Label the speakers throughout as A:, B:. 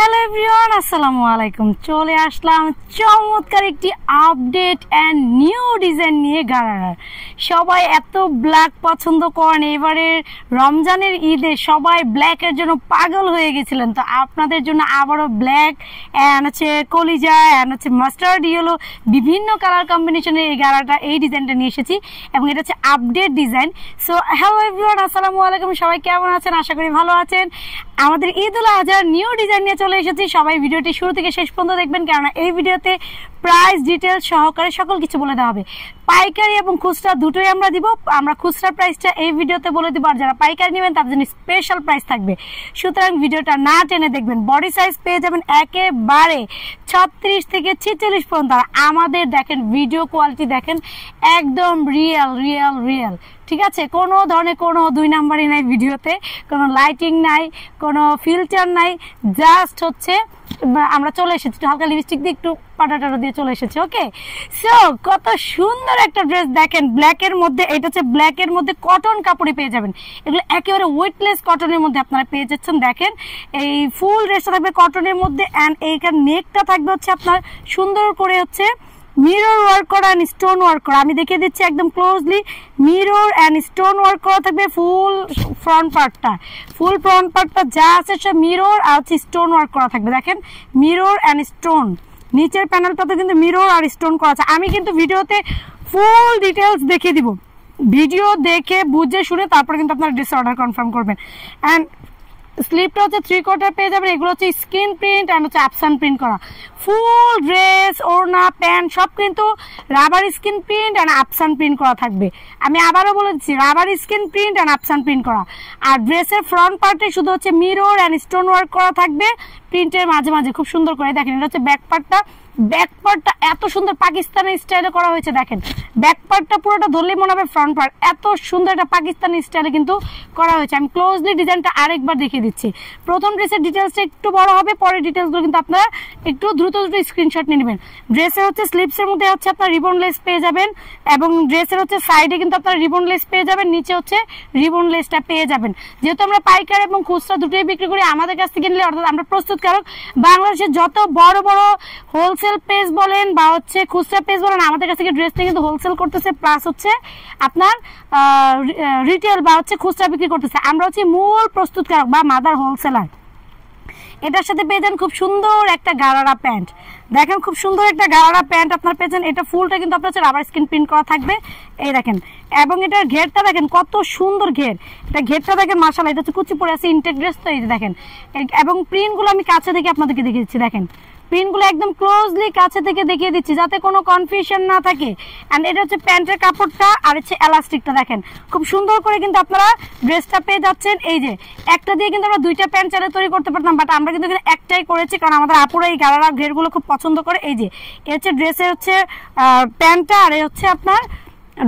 A: Hello everyone, আসসালামু আলাইকুম। চলে আসলাম চমৎকার একটি আপডেট অ্যান্ড নিউ ডিজাইন নিয়ে গারারার। সবাই এত ব্ল্যাক পছন্দ করেন, এবারে রমজানের ঈদে সবাই ব্ল্যাকের জন্য পাগল হয়ে গেছিলেন। তো আপনাদের জন্য আবারও ব্ল্যাক অ্যান্ড হচ্ছে কলিজা অ্যান্ড হচ্ছে মাস্টার্ড ইয়েলো বিভিন্ন কালার কম্বিনেশনের এই গারাটা, এই ডিজাইনটা নিয়ে এসেছি এবং এটা হচ্ছে update design. So hello everyone, আসসালামু আলাইকুম। সবাই কেমন আছেন? আশা করি ভালো আছেন। আমাদের ঈদ উল আজহার নিউ ডিজাইন নিয়ে চলে এসেছি। সবাই ভিডিওটি শুরু থেকে শেষ পর্যন্ত দেখবেন, কেননা এই ভিডিওতে প্রাইস ডিটেলস সহকারে সকল কিছু বলে দেওয়া হবে। পাইকারি এবং খুচরা দুটোই আমরা দিব। আমরা খুচরা প্রাইসটা এই ভিডিওতে বলে দিব, আর যারা পাইকারি নেবেন তাদের জন্য স্পেশাল প্রাইস থাকবে। সুতরাং ভিডিওটা না টেনে দেখবেন। বডি সাইজ পেয়ে যাবেন একেবারে 36 থেকে 46 পর্যন্ত। আর আমাদের দেখেন ভিডিও কোয়ালিটি দেখেন, একদম রিয়েল রিয়েল রিয়েল, ঠিক আছে? কোনো ধরনের কোনো দুই নাম্বারই নাই ভিডিওতে, কোনো লাইটিং নাই, কোনো ফিল্টার নাই, জাস্ট হচ্ছে আমরা চলে এসেছি হালকা লিপস্টিক দিয়ে একটু পাটাটা দিয়ে চলে এসেছি। ওকে, সো কত সুন্দর একটা ড্রেস দেখেন ব্ল্যাকের মধ্যে। এটা হচ্ছে ব্ল্যাকের মধ্যে কটন কাপড়ে পেয়ে যাবেন। এগুলো একেবারে ওয়েটলেস কটনের মধ্যে আপনারা পেয়ে যাচ্ছেন। দেখেন এই ফুল ড্রেসটা থাকবে কটনের মধ্যে, অ্যান্ড এইখানে নেকটা থাকবে হচ্ছে আপনার সুন্দর করে হচ্ছে মিরর ওয়ার্ক করা এন্ড স্টোন ওয়ার্ক করা। আমি দেখিয়ে দিচ্ছি একদম closely. Mirror and stone work করা থাকবে ফুল ফ্রন্ট পার্টটা। ফুল ফ্রন্ট পার্টটা যা আছে সব মিরর আর হচ্ছে স্টোন ওয়ার্ক করা থাকবে। দেখেন মিরর এন্ড স্টোন। নিচের প্যানেলটাতে কিন্তু মিরর আর স্টোন করা আছে। আমি কিন্তু ভিডিওতে ফুল ডিটেলস দেখিয়ে দিব। ভিডিও দেখে বুঝে শুনে তারপরে কিন্তু আপনারা ড্রেস অর্ডার কনফার্ম করবেন। অ্যান্ড স্লিপটা হচ্ছে 3/4 পেয়ে যাবেন। এগুলো হচ্ছে স্ক্রিন প্রিন্ট অ্যান্ড হচ্ছে আপসান প্রিন্ট করা। ফুল ড্রেস, ওড়না, প্যান্ট সব কিন্তু রাবার স্ক্রিন প্রিন্ট অ্যান্ড আপসান প্রিন্ট করা থাকবে। আমি আবারও বলে দিচ্ছি, রাবার স্ক্রিন প্রিন্ট অ্যান্ড আপসান প্রিন্ট করা। আর ড্রেসের ফ্রন্ট পার্টে শুধু হচ্ছে মিরর অ্যান্ড স্টোন ওয়ার্ক করা থাকবে প্রিন্টের মাঝে মাঝে, খুব সুন্দর করে। দেখেন এটা হচ্ছে ব্যাক পার্টটা। ব্যাক পার্টটা এত সুন্দর পাকিস্তানি স্টাইলে করা হয়েছে। দেখেন ব্যাক পার্টটা পুরোটা ধরলেই মনে হবে ফ্রন্ট পার্ট। এত সুন্দর একটা পাকিস্তানি স্টাইলে কিন্তু করা হয়েছে। আমি ক্লোজলি ডিজাইনটা আরেকবার দেখিয়ে দিচ্ছি। প্রথম ড্রেসের ডিটেলসটা একটু বড় হবে, পরের ডিটেলসগুলো কিন্তু আপনারা একটু দ্রুত স্ক্রিনশট নিয়ে নেবেন। ড্রেসের হচ্ছে স্লিপসের মধ্যে হচ্ছে আপনার রিবন লেস পেয়ে যাবেন, এবং ড্রেসের হচ্ছে সাইডে কিন্তু আপনার রিবন লেস পেয়ে যাবেন, নিচে হচ্ছে রিবন লেসটা পেয়ে যাবেন। যেহেতু আমরা পাইকার এবং খুচরা দুটোই বিক্রি করি, আমাদের কাছ থেকে নিলে, অর্থাৎ আমরা প্রস্তুতকারক, বাংলাদেশের যত বড় বড় হোলসেল পেজ বলেন বা হচ্ছে খুচরা পেজ বলেন, আমাদের কাছ থেকে ড্রেসটা কিন্তু হোলসেল করতেছে, প্লাস হচ্ছে আপনার রিটেল বা হচ্ছে খুচরা বিক্রি করতেছে। আমরা হচ্ছে মূল প্রস্তুতকারক বা মাদার হোলসেলার। এটার সাথে পেয়ে যান খুব সুন্দর একটা গারারা প্যান্ট। দেখেন খুব সুন্দর একটা গারারা প্যান্ট আপনার পেয়েছেন। এটা ফুলটা কিন্তু আপনার হচ্ছে রাবার স্ক্রিন প্রিন্ট করা থাকবে, এই দেখেন। এবং এটার ঘেরটা দেখেন কত সুন্দর ঘের। এটা ঘেরটা দেখেন মাশাআল্লাহ, এটা হচ্ছে কুচি পরে আছে ইনটেক ড্রেস। তো এই যে দেখেন, এবং প্রিন্টগুলো আমি কাছে থেকে আপনাদেরকে দেখিয়ে দিচ্ছি। দেখেন প্রিন্টগুলো একদম ক্লোজলি কাছে থেকে দেখিয়ে দিচ্ছি যাতে কোনো কনফিউশন না থাকে। অ্যান্ড এটা হচ্ছে প্যান্টের কাপড়টা আর হচ্ছে এলাস্টিকটা। দেখেন খুব সুন্দর করে কিন্তু আপনারা ড্রেসটা পেয়ে যাচ্ছেন। এই যে একটা দিয়ে কিন্তু আমরা দুইটা প্যান্ট চাইলে তৈরি করতে পারতাম, বাট আমরা কিন্তু এখানে একটাই করেছি, কারণ আমাদের আপুরা এই গারারা ঘেরগুলো খুব পছন্দ করে। এই যে এ হচ্ছে ড্রেসের হচ্ছে প্যান্টটা, আর এই হচ্ছে আপনার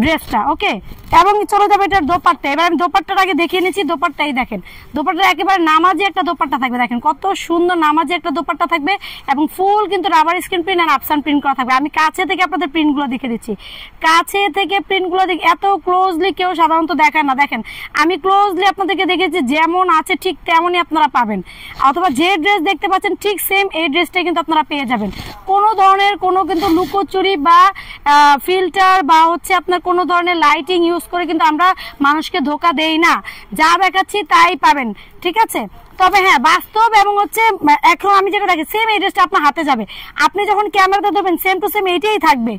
A: ড্রেসটা। ওকে, এবং চলে যাবে এটার দোপাট্টা। এবার আমি দোপাট্টার আগে দেখিয়ে নিচ্ছি। দোপাট্টাই দেখেন, দোপাট্টা একেবারে নামাজি একটা দোপাট্টা থাকবে। দেখেন কত সুন্দর নামাজি একটা দোপাট্টা থাকবে, এবং ফুল কিন্তু রাবার স্ক্রিন প্রিন্ট আর আপসান প্রিন্ট করা থাকবে। আমি কাছে থেকে আপনাদের প্রিন্টগুলো দেখে দিচ্ছি। কাছে থেকে প্রিন্টগুলো দেখে, এত ক্লোজলি কেউ সাধারণত দেখায় না। দেখেন আমি ক্লোজলি আপনাদেরকে দেখেছি, যেমন আছে ঠিক তেমনই আপনারা পাবেন, অথবা যে ড্রেস দেখতে পাচ্ছেন ঠিক সেম এই ড্রেসটাই কিন্তু আপনারা পেয়ে যাবেন। কোনো ধরনের কোনো কিন্তু লুকোচুরি বা ফিল্টার বা হচ্ছে আপনার কোনো ধরনের লাইটিং ইউজ করে কিন্তু আমরা মানুষকে ধোকা দেই না। যা দেখাচ্ছি তাই পাবেন, ঠিক আছে? তবে হ্যাঁ, বাস্তব এবং হচ্ছে এখন আমি যেটা দেখি সেম এই ড্রেসটা আপনার হাতে যাবে। আপনি যখন ক্যামেরাতে ধরবেন সেম টু সেম এইটাই থাকবে।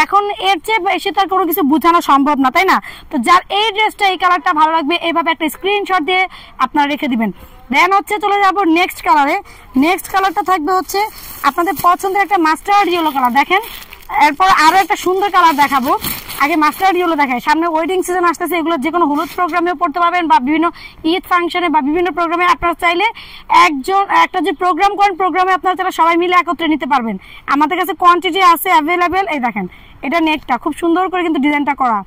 A: এখন এর চেয়ে বেশি তার কোনো কিছু বোঝানো সম্ভব না, তাই না? তো যার এই ড্রেসটা, এই কালারটা ভালো লাগবে, এইভাবে একটা স্ক্রিনশট দিয়ে আপনারা রেখে দিবেন। দেন হচ্ছে চলে যাবো নেক্সট কালারে। নেক্সট কালারটা থাকবে হচ্ছে আপনাদের পছন্দের একটা মাস্টার্ড ইয়েলো কালার। দেখেন এরপর আরো একটা সুন্দর কালার দেখাবো। আগে মাস্টার্ড ইয়েলো দেখায়। সামনে ওয়েডিং সিজন আসতেছে, এগুলো যে কোনো হলুদ প্রোগ্রামেও পড়তে পারবেন, বা বিভিন্ন ঈদ ফাংশনে বা বিভিন্ন প্রোগ্রামে আপনারা চাইলে একটা যে প্রোগ্রাম করেন, প্রোগ্রামে আপনারা চাইলে সবাই মিলে একত্রে নিতে পারবেন। আমাদের কাছে কোয়ান্টিটি আছে অ্যাভেলেবেল। এই দেখেন এটা নেকটা খুব সুন্দর করে কিন্তু ডিজাইনটা করা।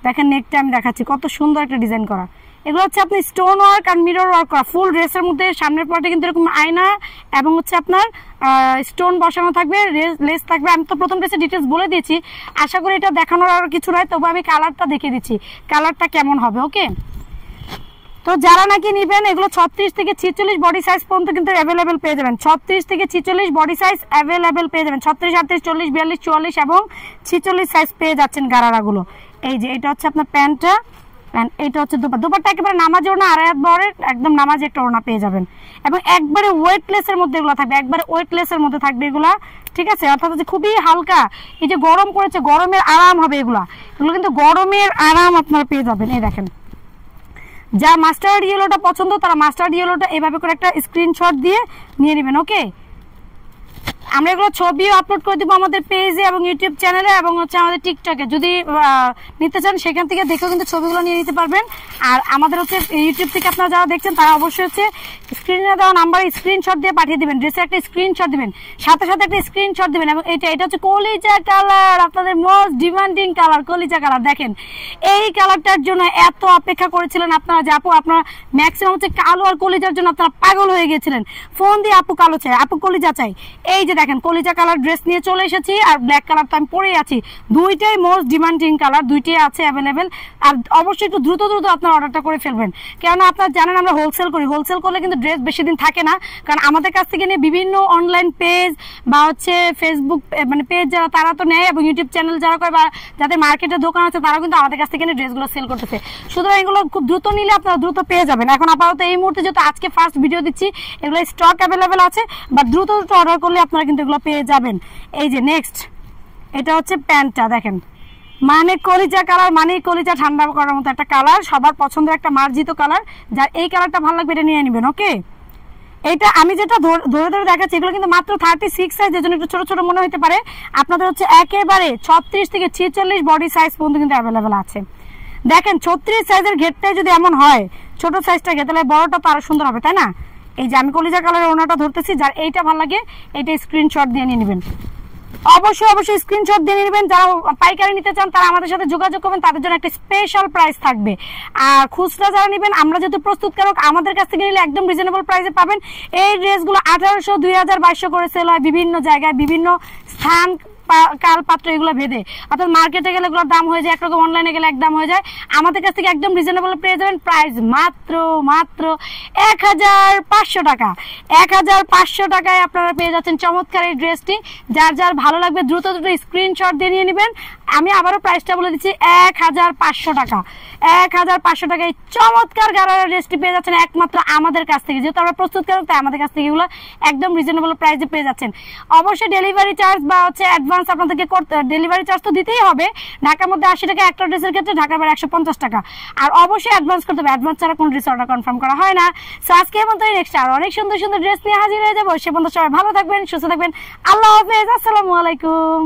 A: দেখেন নেকটা আমি দেখাচ্ছি, কত সুন্দর একটা ডিজাইন করা। এগুলো হচ্ছে আপনি স্টোন ওয়ার্ক আর মিরর ওয়ার্ক করা। ফুল ড্রেসের মধ্যে সামনের পার্টে কিন্তু এরকম আয়না এবং হচ্ছে আপনার স্টোন বসানো থাকবে, লেস থাকবে। আমি তো প্রথম ড্রেসের ডিটেলস বলে দিয়েছি, আশা করি এটা দেখানোর আর কিছু নয়, তবু আমি কালারটা দেখিয়ে দিচ্ছি কালারটা কেমন হবে। ওকে, তো যারা নাকি নিবেন এগুলো 36 থেকে 46 বডি সাইজ পর্যন্ত কিন্তু অ্যাভেলেবেল পেয়ে যাবেন। 36 থেকে 46 বডি সাইজ অ্যাভেলেবেল পেয়ে যাবেন। 36, 38, 40, 42, 44 এবং 46 সাইজ পেয়ে যাচ্ছেন গারারাগুলো। এই যে এটা হচ্ছে আপনার প্যান্টটা, এটা হচ্ছে দুপাট্টা একেবারে নামাজ ওড়না, আড়াই হাত বহরের একদম নামাজি একটা ওড়না পেয়ে যাবেন। এবং একবারে ওয়েটলেসের মধ্যে এগুলো থাকবে, একবারে ওয়েটলেসের মধ্যে থাকবে এগুলা, ঠিক আছে। অর্থাৎ হচ্ছে খুবই হালকা, এই যে গরম পড়েছে গরমের আরাম হবে এগুলো কিন্তু গরমের আরাম আপনারা পেয়ে যাবেন। এই দেখেন, যা মাস্টার্ড ইয়েলোটা পছন্দ তারা মাস্টার্ড ইয়েলোটা এভাবে করে একটা স্ক্রিনশট দিয়ে নিয়ে নেবেন। ওকে, আমরা এগুলো ছবিও আপলোড করে দেবো আমাদের পেজে এবং ইউটিউব চ্যানেলে এবং হচ্ছে আমাদের টিকটকে। যদি নিতে চান সেখান থেকে দেখেও কিন্তু ছবিগুলো নিয়ে নিতে পারবেন। আর আমাদের হচ্ছে ইউটিউব থেকে আপনারা যারা দেখছেন তারা অবশ্যই হচ্ছে স্ক্রিনে দেওয়া নাম্বারে স্ক্রিনশট দিয়ে পাঠিয়ে দিবেন, ড্রেসের একটা স্ক্রিনশট দিবেন, সাথে সাথে একটা স্ক্রিনশট দিবেন। এবং এটা হচ্ছে কলিজা কালার, আপনাদের মোস্ট ডিমান্ডিং কালার কলিজা কালার। দেখেন এই কালারটার জন্য এত অপেক্ষা করেছিলেন আপনারা যে আপু আপনারা ম্যাক্সিমাম হচ্ছে কালো আর কলিজার জন্য আপনারা পাগল হয়ে গিয়েছিলেন, ফোন দিয়ে আপু কালো চাই, আপু কলিজা চাই। এই যে দেখেন কলিজা কালার ড্রেস নিয়ে চলে এসেছি, আর ব্ল্যাক কালার তো আমি পরেই আছি, দুইটাই মোস্ট ডিমান্ডিং কালার, দুইটাই আছে অ্যাভেলেবেল। আর অবশ্যই একটু দ্রুত দ্রুত আপনার অর্ডারটা করে ফেলবেন, কেননা আপনারা জানেন আমরা হোলসেল করি, হোলসেল করলে কিন্তু ড্রেস বেশি দিন থাকে না। কারণ আমাদের কাছ থেকে নিয়ে বিভিন্ন অনলাইন পেজ বা হচ্ছে ফেসবুক মানে পেজ যারা তারা তো নেয় এবং ইউটিউব চ্যানেল যারা করে বা যাদের মার্কেটের দোকান আছে তারা কিন্তু আমাদের কাছ থেকে নিয়ে ড্রেসগুলো সেল করতেছে। সুতরাং এগুলো খুব দ্রুত নিলে আপনারা দ্রুত পেয়ে যাবেন। এখন আপাতত এই মুহূর্তে যেহেতু আজকে ফার্স্ট ভিডিও দিচ্ছি এগুলো স্টক অ্যাভেলেবেল আছে, বা দ্রুত দ্রুত অর্ডার করলে আপনারা কিন্তু এগুলো পেয়ে যাবেন। এই যে নেক্সট এটা হচ্ছে প্যান্টটা, দেখেন মানে কলিজা কালার, মানে কলিজা ঠান্ডা করার মতো একটা কালার, সবার পছন্দের একটা মার্জিত কালার। যার এই কালারটা ভালো লাগবে এটা নিয়ে নেবেন। ওকে, এটা আমি যেটা ধরে ধরে দেখাচ্ছি এগুলো কিন্তু মাত্র 36 সাইজ, এর জন্য একটু ছোট ছোট মনে হতে পারে। আপনাদের হচ্ছে একেবারে 36 থেকে 46 বডি সাইজ পর্যন্ত কিন্তু অ্যাভেলেবেল আছে। দেখেন 36 সাইজের ঘেরটাই যদি এমন হয়, ছোট সাইজটা ঘের তাহলে বড়টা তো আরো সুন্দর হবে, তাই না? এই যে আমি কলিজা কালারের ওনাটা ধরতেছি, যার এইটা ভালো লাগে এইটা স্ক্রিনশট দিয়ে নিয়ে নেবেন। অবশ্যই স্ক্রিনশট দিয়ে নেবেন। যারা পাইকারি নিতে চান তারা আমাদের সাথে যোগাযোগ করবেন, তাদের জন্য একটা স্পেশাল প্রাইস থাকবে। আর খুচরা যারা নেবেন, আমরা যেহেতু প্রস্তুতকারক আমাদের কাছ থেকে নিলে একদম রিজনেবল প্রাইসে পাবেন। এই ড্রেসগুলো 1800, 2000, 2200 করে সেল হয় বিভিন্ন জায়গায়, বিভিন্ন স্থান কাল পাত্র এগুলো ভেদে। অর্থাৎ মার্কেটে গেলে এগুলোর দাম হয়ে যায় একরকম, অনলাইনে গেলে এক দাম হয়ে যায়। আমাদের কাছ থেকে একদম রিজনেবল পেয়ে যাবেন। প্রাইস মাত্র 1500 টাকা। 1500 টাকায় আপনারা পেয়ে যাচ্ছেন চমৎকার এই ড্রেসটি। যার যার ভালো লাগবে দ্রুত দ্রুত স্ক্রিনশট দিয়ে নিয়ে নেবেন। আমি আবারও প্রাইসটা বলে দিচ্ছি 1500 টাকা। 1500 টাকায় চমৎকার গারারা ড্রেসটি পেয়ে যাচ্ছেন একমাত্র আমাদের কাছ থেকে। যেহেতু আমরা প্রস্তুতকারক তাই আমাদের কাছ থেকে এগুলো একদম রিজনেবল প্রাইসে পেয়ে যাচ্ছেন। অবশ্যই ডেলিভারি চার্জ বা হচ্ছে অ্যাডভান্স আপনাদেরকে ডেলিভারি চার্জ তো দিতেই হবে। ঢাকার মধ্যে 80 টাকা, একটা ড্রেসের ক্ষেত্রে ঢাকার বাইরে 150 টাকা। আর অবশ্যই অ্যাডভান্স করতে হবে, অ্যাডভান্স ছাড়া কোনো ড্রেস অর্ডার কনফার্ম করা হয় না। সো আজকে মতো নেক্সট আর অনেক সুন্দর সুন্দর ড্রেস নিয়ে হাজির হয়ে যাবো। সে পর্যন্ত সবাই ভালো থাকবেন, সুস্থ থাকবেন। আল্লাহ হাফেজ, আসসালামু আলাইকুম।